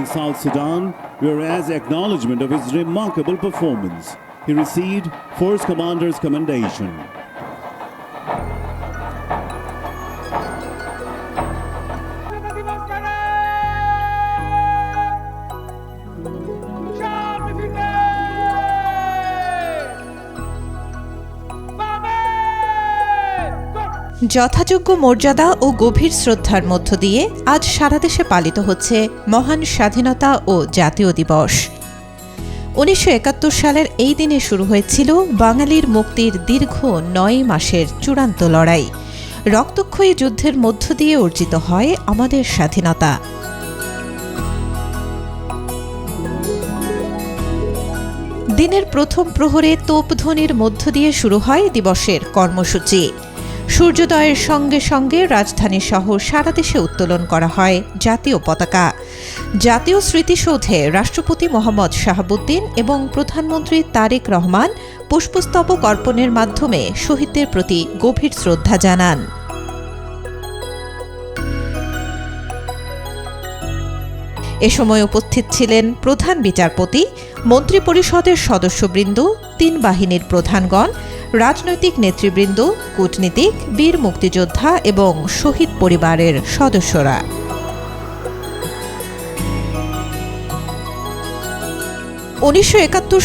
in South Sudan, where as acknowledgement of his remarkable performance, he received Force Commander's Commendation. যথাযোগ্য মর্যাদা ও গভীর শ্রদ্ধার মধ্য দিয়ে আজ সারা দেশে পালিত হচ্ছে মহান স্বাধীনতা ও জাতীয় দিবস। 1971 সালের এই দিনে শুরু হয়েছিল বাঙালির মুক্তির দীর্ঘ 9 মাসের চূড়ান্ত লড়াই। রক্তক্ষয়ী যুদ্ধের মধ্য দিয়ে অর্জিত হয় আমাদের স্বাধীনতা। দিনের প্রথম প্রহরে তোপধ্বনির মধ্য দিয়ে শুরু হয় দিবসের কর্মসূচি। সূর্যোদয়ের সঙ্গে সঙ্গে রাজধানী সহ সারা দেশে উত্তোলন করা হয় জাতীয় পতাকা। জাতীয় স্মৃতিসৌধে রাষ্ট্রপতি মোহাম্মদ শাহাবুদ্দিন এবং প্রধানমন্ত্রী তারেক রহমান পুষ্পস্তবক অর্পণের মাধ্যমে শহীদদের প্রতি গভীর শ্রদ্ধা জানান। এ সময় উপস্থিত ছিলেন প্রধান বিচারপতি, মন্ত্রিপরিষদের সদস্যবৃন্দ, 3 বাহিনীর প্রধানগণ, রাজনৈতিক নেতৃবৃন্দ, কূটনীতিক, বীর মুক্তিযোদ্ধা এবং শহীদ পরিবারের সদস্যরা।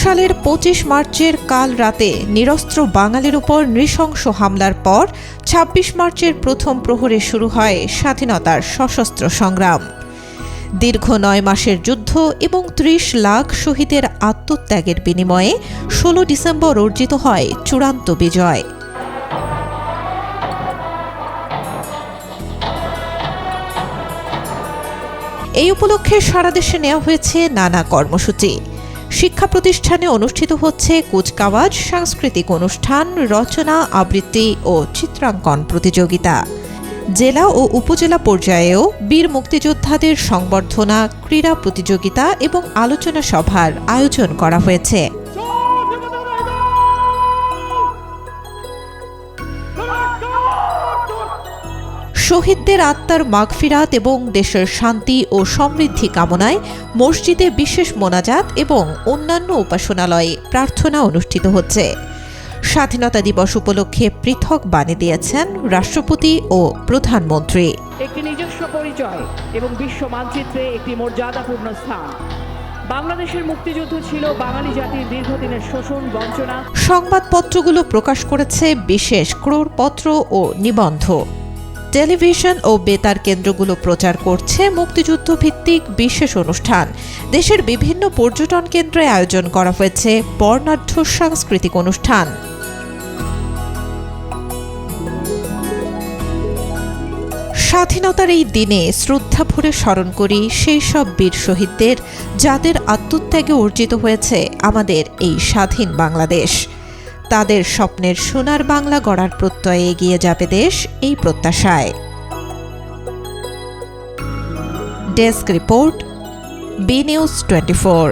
সালের 25 মার্চের কাল রাতে নিরস্ত্র বাঙালির উপর নৃশংস হামলার পর 26 মার্চের প্রথম প্রহরে শুরু হয় স্বাধীনতার সশস্ত্র সংগ্রাম। দীর্ঘ 9 মাসের যুদ্ধ এবং 30 লাখ শহীদের আত্মত্যাগের বিনিময়ে 16 ডিসেম্বর অর্জিত হয় চূড়ান্ত বিজয়। এই উপলক্ষে সারা দেশে নেওয়া হয়েছে নানা কর্মসূচি। শিক্ষা প্রতিষ্ঠানে অনুষ্ঠিত হচ্ছে কুচকাওয়াজ, সাংস্কৃতিক অনুষ্ঠান, রচনা, আবৃত্তি ও চিত্রাঙ্কন প্রতিযোগিতা। জেলা ও উপজেলা পর্যায়েও বীর মুক্তিযোদ্ধাদের সংবর্ধনা, ক্রীড়া প্রতিযোগিতা এবং আলোচনা সভার আয়োজন করা হয়েছে। শহীদদের আত্মার মাগফিরাত এবং দেশের শান্তি ও সমৃদ্ধি কামনায় মসজিদে বিশেষ মোনাজাত এবং অন্যান্য উপাসনালয়ে প্রার্থনা অনুষ্ঠিত হচ্ছে। স্বাধীনতা দিবস উপলক্ষে পৃথক বাণী দিয়েছেন রাষ্ট্রপতি ও প্রধানমন্ত্রী। একটি নিজস্ব পরিচয় এবং বিশ্ব মানচিত্রে একটি মর্যাদাপূর্ণ স্থান। বাংলাদেশের মুক্তিযুদ্ধ ছিল বাঙালি জাতির দীর্ঘদিনের শোষণ, বঞ্চনা। সংবাদপত্রগুলো প্রকাশ করেছে বিশেষ ক্রোড়পত্র ও নিবন্ধ। টেলিভিশন ও বেতার কেন্দ্রগুলো প্রচার করছে মুক্তিযুদ্ধ ভিত্তিক বিশেষ অনুষ্ঠান। দেশের বিভিন্ন পর্যটন কেন্দ্রে আয়োজন করা হয়েছে বর্ণাঢ্য সাংস্কৃতিক অনুষ্ঠান। স্বাধীনতার এই দিনে শ্রদ্ধা ভরে স্মরণ করি সেই সব বীর শহীদদের, যাদের আত্মত্যাগে অর্জিত হয়েছে আমাদের এই স্বাধীন বাংলাদেশ। তাদের স্বপ্নের সোনার বাংলা গড়ার প্রত্যয়ে এগিয়ে যাবে দেশ, এই প্রত্যাশায়। Desk report, B News 24।